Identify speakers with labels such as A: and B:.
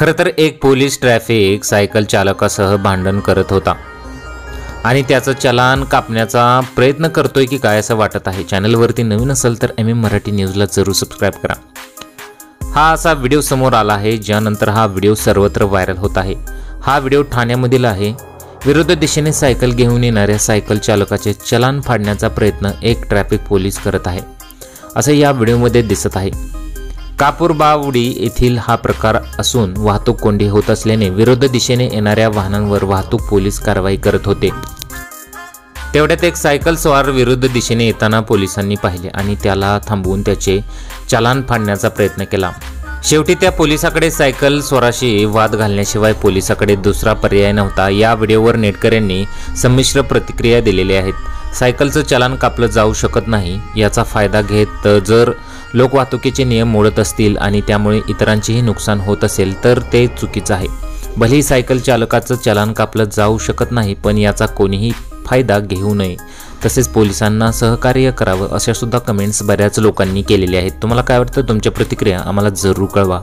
A: खरं तर एक पोलीस ट्रॅफिक सायकल चालकासह भांडण करत होता आणि त्याचं चलान कापण्याचा प्रयत्न करतोय की काय असं वाटत आहे। चॅनलवरती नवीन असेल तर MM मराठी न्यूजला जरूर सबस्क्राइब करा। हा असा व्हिडिओ समोर आला आहे ज्यानंतर हा व्हिडिओ सर्वत्र व्हायरल होत आहे। हा व्हिडिओ ठाण्यामधील आहे। विरुद्ध दिशेने सायकल घेऊन येणाऱ्या सायकल चालकाचे चलान फाडण्याचा प्रयत्न एक ट्रॅफिक पोलीस करत आहे असं या व्हिडिओमध्ये दिसत आहे। कापूरबावडी येथील हा प्रकार असून वाहतूक कोंडी होत असल्याने विरुद्ध दिशेने येणाऱ्या वाहनांवर वाहतूक पोलीस कारवाई करत होते। तेवढ्यात एक सायकल स्वार विरुद्ध दिशेने येताना पोलिसांनी पाहिले आणि त्याला थांबवून त्याचे चलान फाडण्याचा प्रयत्न केला। शेवटी त्या पोलिसाकडे सायकल स्वाराशी वाद घालण्याशिवाय पोलिसाकडे दुसरा पर्याय नव्हता। या व्हिडिओवर नेटकऱ्यांनी संमिश्र प्रतिक्रिया दिलेल्या आहेत। सायकलचं चलान कापलं जाऊ शकत नाही याचा फायदा घेत जर लोक वाहतुकीचे नियम मोडत असतील आणि त्यामुळे इतरांचेही नुकसान होत असेल तर ते चुकीचं आहे। भलेही सायकल चालकाचं चलान कापलं जाऊ शकत नाही पण याचा कोणीही फायदा घेऊ नये तसेच पोलिसांना सहकार्य करावं अशा सुद्धा कमेंट्स बऱ्याच लोकांनी केलेल्या आहेत। तुम्हाला काय वाटतं? तुमच्या प्रतिक्रिया आम्हाला जरूर कळवा।